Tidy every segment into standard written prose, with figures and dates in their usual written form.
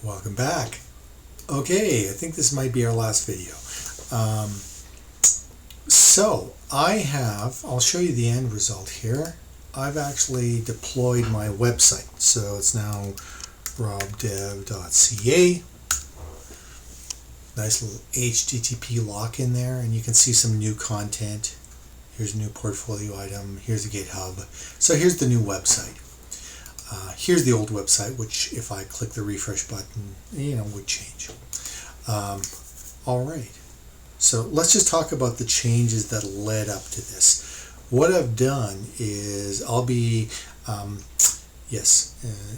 Welcome back. Okay, I think this might be our last video. So I'll show you the end result here. I've actually deployed my website. So it's now robdev.ca. Nice little HTTP lock in there, and you can see some new content. Here's a new portfolio item. Here's a GitHub. So here's the new website. Here's the old website, which if I click the refresh button, would change. All right. So let's just talk about the changes that led up to this. What I've done is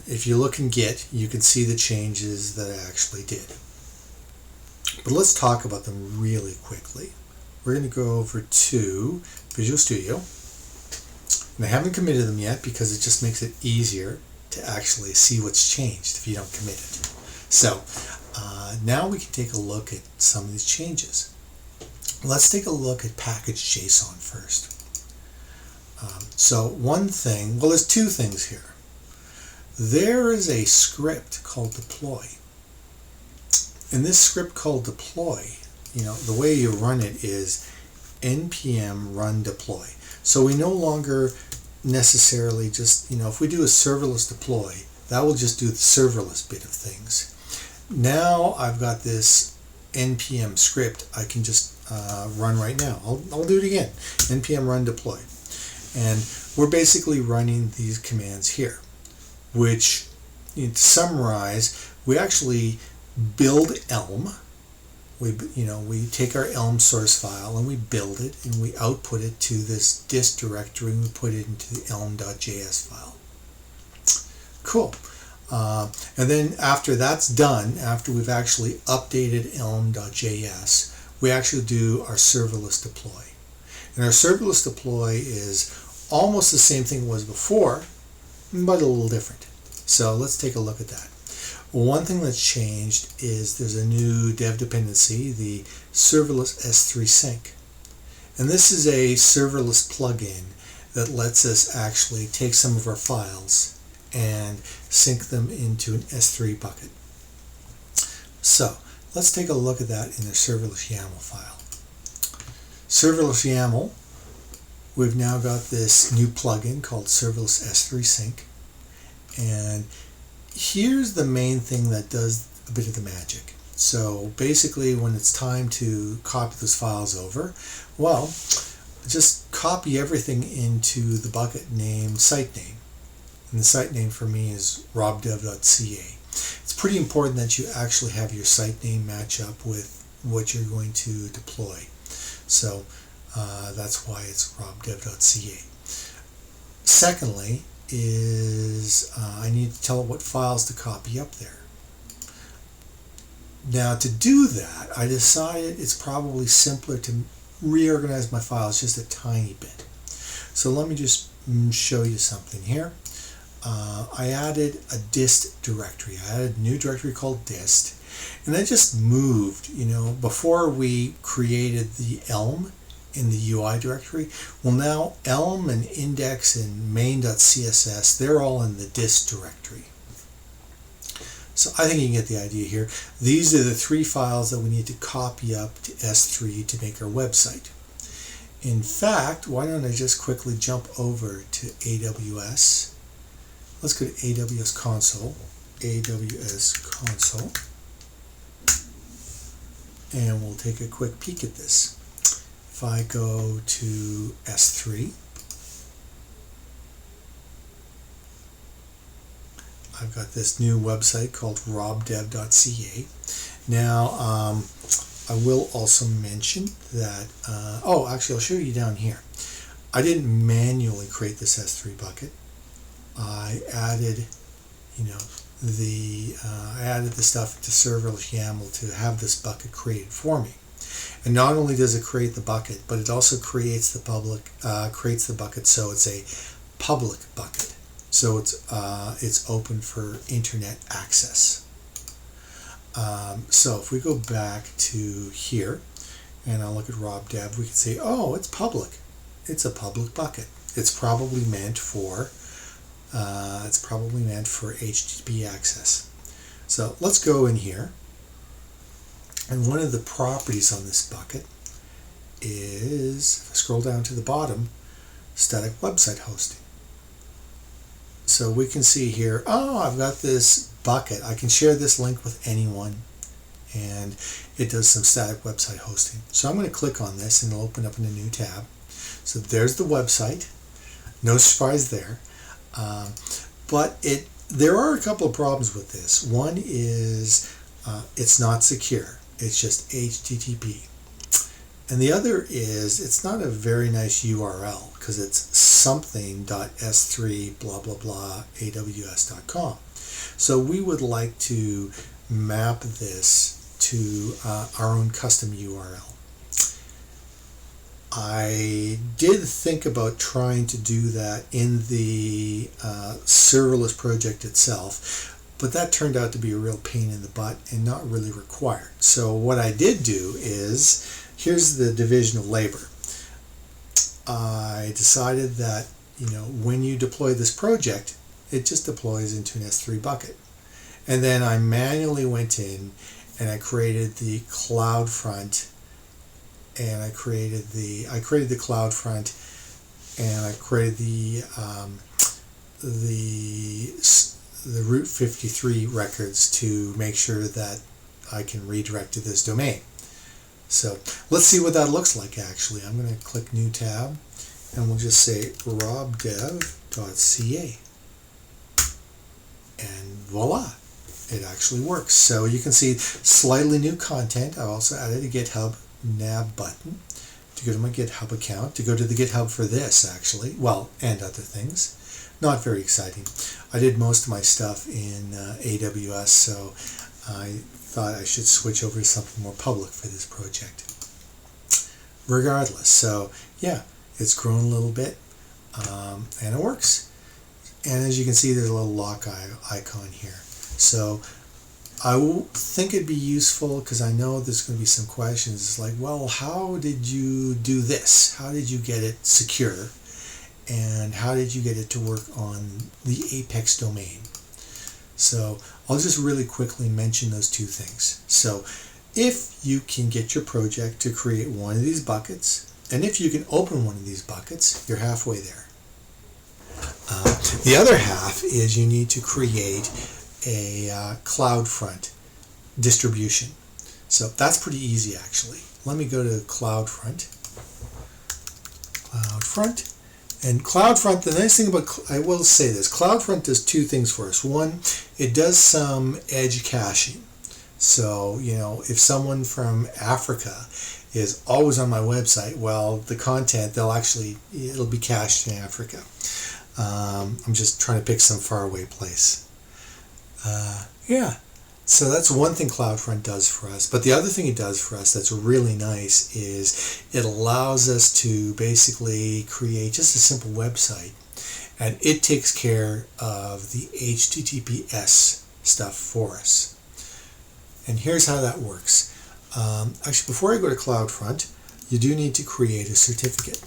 if you look in Git, you can see the changes that I actually did. But let's talk about them really quickly. We're going to go over to Visual Studio. And I haven't committed them yet because it just makes it easier to actually see what's changed if you don't commit it. So now we can take a look at some of these changes. Let's take a look at package JSON first. There's two things here. There is a script called deploy. In this script called deploy, the way you run it is npm run deploy. So we no longer necessarily just, if we do a serverless deploy, that will just do the serverless bit of things. Now I've got this npm script I can just run right now. I'll do it again. npm run deploy. And we're basically running these commands here, which, to summarize, we actually build Elm. We take our Elm source file and we build it and we output it to this dist directory and we put it into the elm.js file. Cool. And then after that's done, after we've actually updated elm.js, we actually do our serverless deploy. And our serverless deploy is almost the same thing it was before, but a little different. So let's take a look at that. One thing that's changed is there's a new dev dependency, the Serverless S3 Sync. And this is a serverless plugin that lets us actually take some of our files and sync them into an S3 bucket. So let's take a look at that in the serverless YAML file. Serverless YAML, we've now got this new plugin called Serverless S3 Sync. And here's the main thing that does a bit of the magic. So basically when it's time to copy those files over, well, just copy everything into the bucket named site name. And the site name for me is robdev.ca. It's pretty important that you actually have your site name match up with what you're going to deploy. So that's why it's robdev.ca. Secondly, I need to tell it what files to copy up there. Now to do that, I decided it's probably simpler to reorganize my files just a tiny bit. So let me just show you something here. I added a dist directory. I added a new directory called dist, and I just moved, before we created the Elm in the UI directory. Well, now Elm and index and main.css, they're all in the dist directory. So I think you can get the idea here. These are the three files that we need to copy up to S3 to make our website. In fact, why don't I just quickly jump over to AWS. Let's go to AWS console, and we'll take a quick peek at this. If I go to S3, I've got this new website called robdev.ca. Now, I will also mention that, actually I'll show you down here. I didn't manually create this S3 bucket. I added, I added the stuff to Serverless YAML to have this bucket created for me. And not only does it create the bucket, but it also creates the bucket so it's a public bucket. So it's open for internet access. So if we go back to here and I'll look at robdev, we can say, oh, it's public. It's a public bucket. It's probably meant for HTTP access. So let's go in here. And one of the properties on this bucket is, if I scroll down to the bottom, static website hosting. So we can see here, oh, I've got this bucket. I can share this link with anyone, and it does some static website hosting. So I'm going to click on this and it'll open up in a new tab. So there's the website. No surprise there. But there are a couple of problems with this. One is it's not secure. It's just HTTP. And the other is it's not a very nice URL because it's something.s3 blah blah blah aws.com. So we would like to map this to our own custom URL. I did think about trying to do that in the serverless project itself, but that turned out to be a real pain in the butt and not really required. So what I did do is, here's the division of labor. I decided that, when you deploy this project, it just deploys into an S3 bucket. And then I manually went in and I created the Cloudfront, and I created the Cloudfront, and I created the Route 53 records to make sure that I can redirect to this domain. So let's see what that looks like actually. I'm going to click New Tab, and we'll just say robdev.ca. And voila, it actually works. So you can see slightly new content. I also added a GitHub nav button to go to my GitHub account, to go to the GitHub for this actually, well, and other things. Not very exciting. I did most of my stuff in AWS, so I thought I should switch over to something more public for this project. Regardless, so yeah, it's grown a little bit, and it works. And as you can see, there's a little lock icon here. So I think it'd be useful, because I know there's going to be some questions. It's like, well, how did you do this? How did you get it secure? And how did you get it to work on the Apex domain? So I'll just really quickly mention those two things. So if you can get your project to create one of these buckets, and if you can open one of these buckets, you're halfway there. The other half is you need to create a Cloudfront distribution. So that's pretty easy actually. Let me go to Cloudfront. And Cloudfront, the nice thing about, I will say this, Cloudfront does two things for us. One, it does some edge caching. So, if someone from Africa is always on my website, well, the content, it'll be cached in Africa. I'm just trying to pick some faraway place. Yeah, so that's one thing Cloudfront does for us. But the other thing it does for us that's really nice is it allows us to basically create just a simple website, and it takes care of the HTTPS stuff for us. And here's how that works. Actually, before I go to Cloudfront, you do need to create a certificate.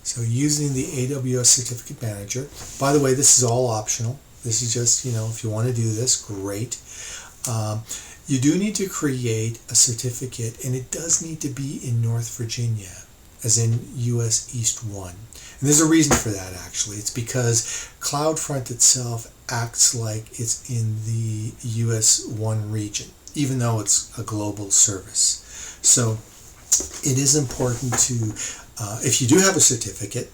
So using the AWS Certificate Manager, by the way, this is all optional. This is just, if you want to do this, great. You do need to create a certificate, and it does need to be in North Virginia, as in US East 1. And there's a reason for that, actually. It's because Cloudfront itself acts like it's in the US 1 region, even though it's a global service. So it is important to, if you do have a certificate,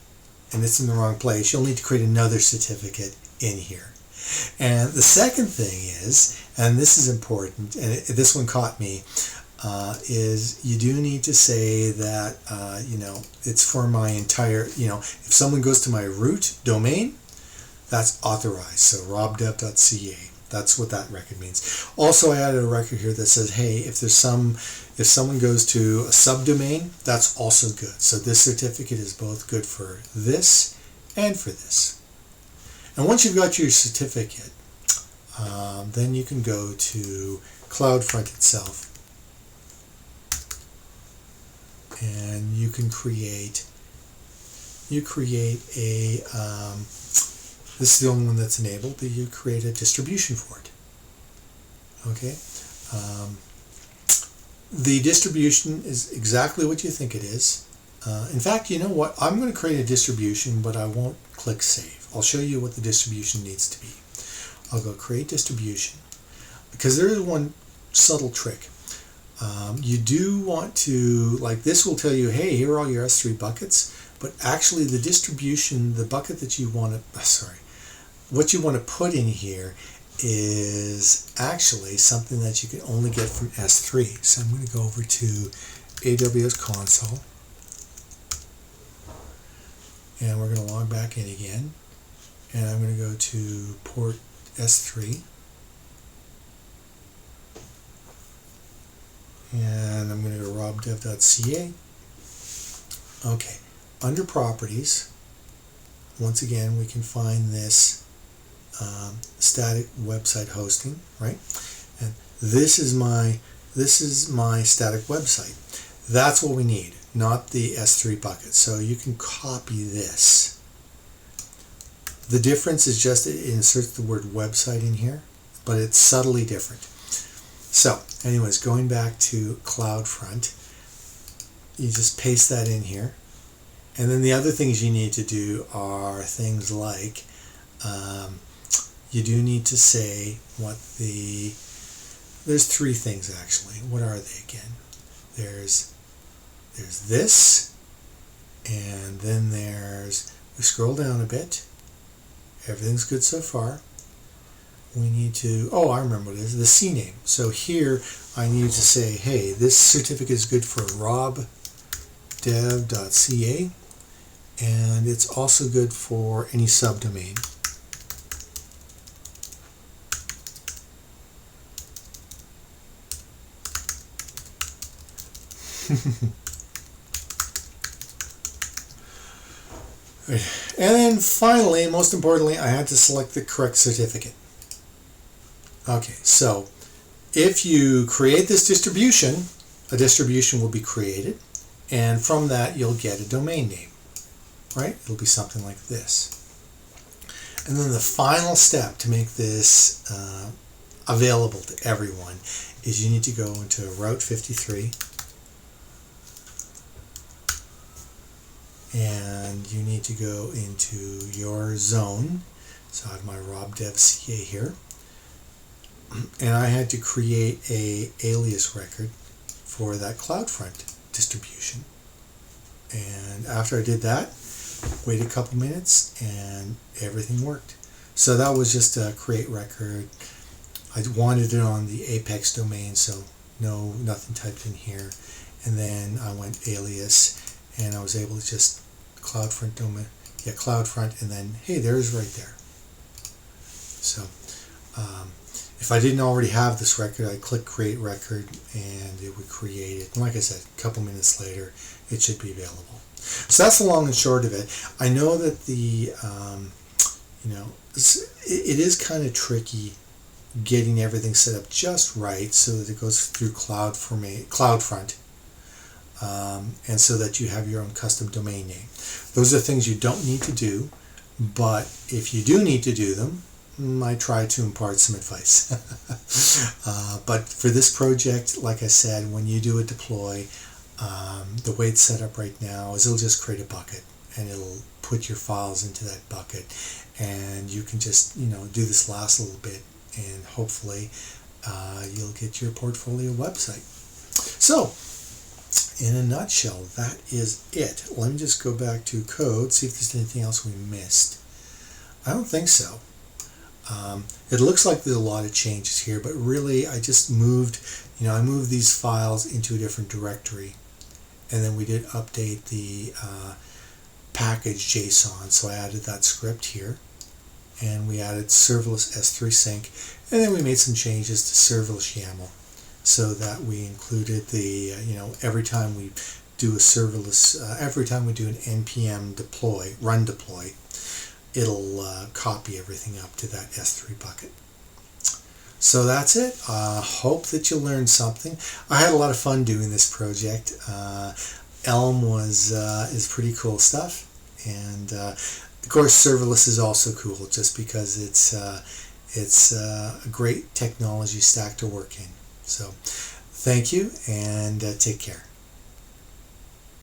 and it's in the wrong place, you'll need to create another certificate in here. And the second thing is, and this is important, and this one caught me, is you do need to say that, it's for my entire, if someone goes to my root domain, that's authorized. So robdev.ca, that's what that record means. Also, I added a record here that says, hey, if someone goes to a subdomain, that's also good. So this certificate is both good for this and for this. And once you've got your certificate, then you can go to Cloudfront itself, and you can create a, this is the only one that's enabled, but you create a distribution for it. Okay. The distribution is exactly what you think it is. In fact, you know what? I'm going to create a distribution, but I won't click Save. I'll show you what the distribution needs to be. I'll go Create Distribution, because there is one subtle trick. You do want to, like this will tell you, hey, here are all your S3 buckets, but actually the distribution, the bucket that you want to, what you want to put in here is actually something that you can only get from S3. So I'm going to go over to AWS console, and we're going to log back in again, and I'm going to go to port S3, and I'm going to go robdev.ca. Okay, under properties, once again we can find this static website hosting, right? And this is my static website. That's what we need, not the S3 bucket. So you can copy this. The difference is just it inserts the word website in here, but it's subtly different. So anyways, going back to Cloudfront, you just paste that in here. And then the other things you need to do are things like you do need to say what there's three things actually. What are they again? There's this, and then we scroll down a bit. Everything's good so far. We need to, I remember what it is, the CNAME. So here I need to say, hey, this certificate is good for robdev.ca, and it's also good for any subdomain. And then finally, most importantly, I had to select the correct certificate. Okay, so if you create this distribution, a distribution will be created, and from that you'll get a domain name, right? It'll be something like this. And then the final step to make this available to everyone is you need to go into Route 53, and you need to go into your zone. So I have my robdev.ca here, and I had to create a alias record for that Cloudfront distribution. And after I did that, waited a couple minutes, and everything worked. So that was just a create record. I wanted it on the Apex domain, so nothing typed in here. And then I went alias, and I was able to just Cloudfront domain, Cloudfront, and then hey, there's right there. So if I didn't already have this record, I'd click create record, and it would create it. And like I said, a couple minutes later, it should be available. So that's the long and short of it. I know that it is kind of tricky getting everything set up just right so that it goes through Cloudfront. And so that you have your own custom domain name. Those are things you don't need to do, but if you do need to do them, I try to impart some advice. But for this project, like I said, when you do a deploy, the way it's set up right now is it'll just create a bucket, and it'll put your files into that bucket, and you can just do this last little bit, and hopefully you'll get your portfolio website. So in a nutshell, that is it. Let me just go back to code, see if there's anything else we missed. I don't think so. It looks like there's a lot of changes here, but really I just moved, I moved these files into a different directory, and then we did update the package JSON, so I added that script here, and we added Serverless S3 Sync, and then we made some changes to Serverless YAML, so that we included the, every time we do a serverless, every time we do an npm run deploy, it'll copy everything up to that S3 bucket. So that's it. Hope that you learned something. I had a lot of fun doing this project. Elm is pretty cool stuff, and of course serverless is also cool just because It's a great technology stack to work in. So thank you, and take care.